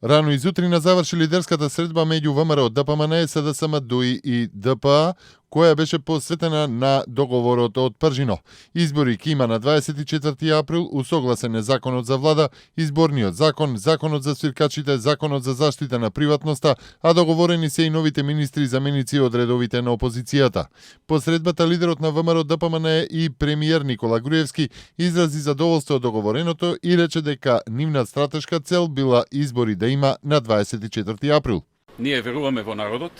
Рано изутрина заврши лидерската средба меѓу ВМРО, ДПМН, СДСМ, ДУИ и ДПА, која беше посветена на договорот од Пржино. Избори ќе има на 24 април, усогласен е законот за влада, изборниот закон, законот за свиркачите, законот за заштита на приватноста, а договорени се и новите министри и заменици од редовите на опозицијата. По средбата лидерот на ВМРО ДПМН и премиер Никола Груевски изрази задоволство од договореното и рече дека нивна стратешка цел била избори да има на 24 април. Ние веруваме во народот,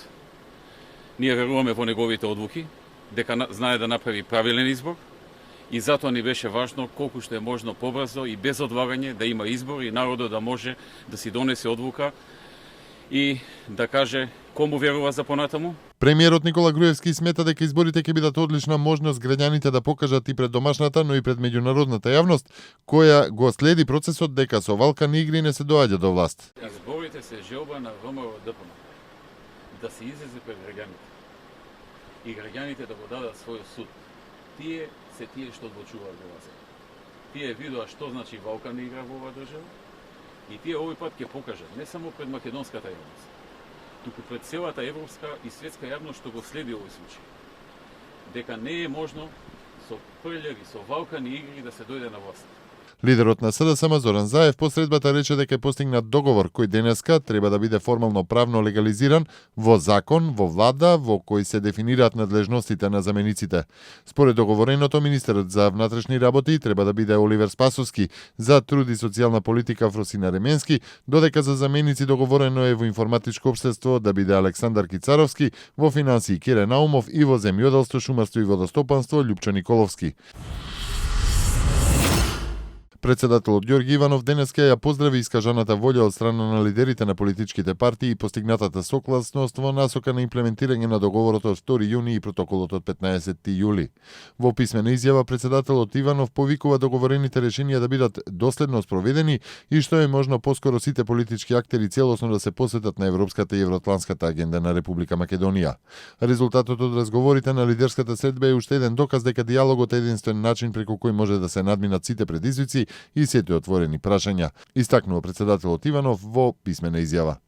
ние веруваме во неговите одлуки, дека знае да направи правилен избор и затоа ни беше важно колку што е можно побрзо и без одлагање да има избор и народот да може да си донесе одлука и да каже кому верува за понатаму. Премиерот Никола Груевски смета дека изборите ќе бидат одлична можност граѓаните да покажат и пред домашната, но и пред меѓународната јавност, која го следи процесот дека со валкани игри не се доаѓа до власт. Изборите се желба на ВМРО ДПМН да се излезе пред граѓаните и граѓаните да го дадат својот суд. Тие се тие што одлучуваат во власт. Тие видоа што значи валкана игра во оваа држава и тие овој пат ќе покажат не само пред македонската јавност, туку пред целата европска и светска јавност што го следи овој случај, дека не е можно со прљави, со валкани игри да се дојде на власт. Лидерот на СДСМ Зоран Заев по средбата рече дека е постигнат договор кој денеска треба да биде формално правно легализиран во закон, во влада, во кој се дефинираат надлежностите на замениците. Според договореното, министерот за внатрешни работи треба да биде Оливер Спасовски, за труд и социјална политика Фросина Ременски, додека за заменици договорено е во информатичко општество да биде Александар Кицаровски, во финансии Кире Наумов и во земјоделство, шумарство и водостопанство Љупчо Николовски. Председателот Ѓорги Иванов денеска ја поздрави искажаната волја од страна на лидерите на политичките партии и постигнатата согласност во насока на имплементирање на договорот од 2 јуни и протоколот од 15 јули. Во писмена изјава председателот Иванов повикува договорените решенија да бидат доследно спроведени и што е можно поскоро сите политички актери целосно да се посветат на европската и евроатланската агенда на Република Македонија. Резултатот од разговорите на лидерската средба е уште еден доказ дека диалогот е единствен начин преку кој може да се надминат сите предизвици и сите отворени прашања, истакнува председателот Иванов во писмена изјава.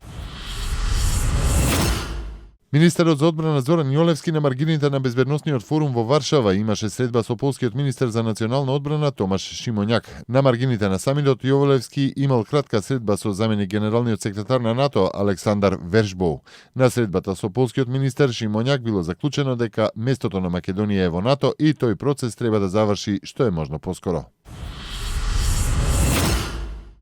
Министерот за одбрана Зоран Јолевски на маргините на безбедносниот форум во Варшава имаше средба со полскиот министер за национална одбрана Томаш Шимоњак. На маргините на самитот Јолевски имал кратка средба со заменик генералниот секретар на НАТО Александар Вершбоу. На средбата со полскиот министер Шимоњак било заклучено дека местото на Македонија е во НАТО и тој процес треба да заврши што е можно поскоро.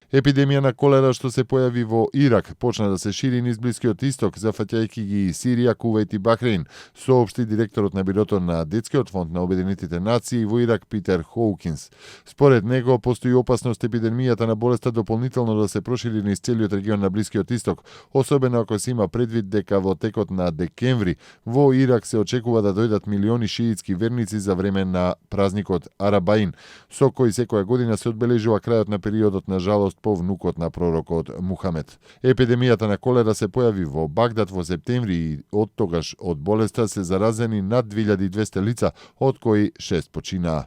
Епидемија на колера што се појави во Ирак почна да се шири низ Блискиот Исток, зафаќајќи ги Сирија, Кувејт и Бахрейн, соопшти директорот на бирото на Детскиот фонд на Обединетите нации во Ирак Питер Хоукинс. Според него постои опасност епидемијата на болеста дополнително да се прошири низ целиот регион на Блискиот Исток, особено ако се има предвид дека во текот на декември во Ирак се очекува да дојдат милиони шиитски верници за време на празникот Арабаин, со кој секоја година се одбележува крајот на периодот на жалост по внукот на пророкот Мухамед. Епидемијата на колера се појави во Багдад во септември и од тогаш од болеста се заразени над 2200 лица, од кои 6 починаа.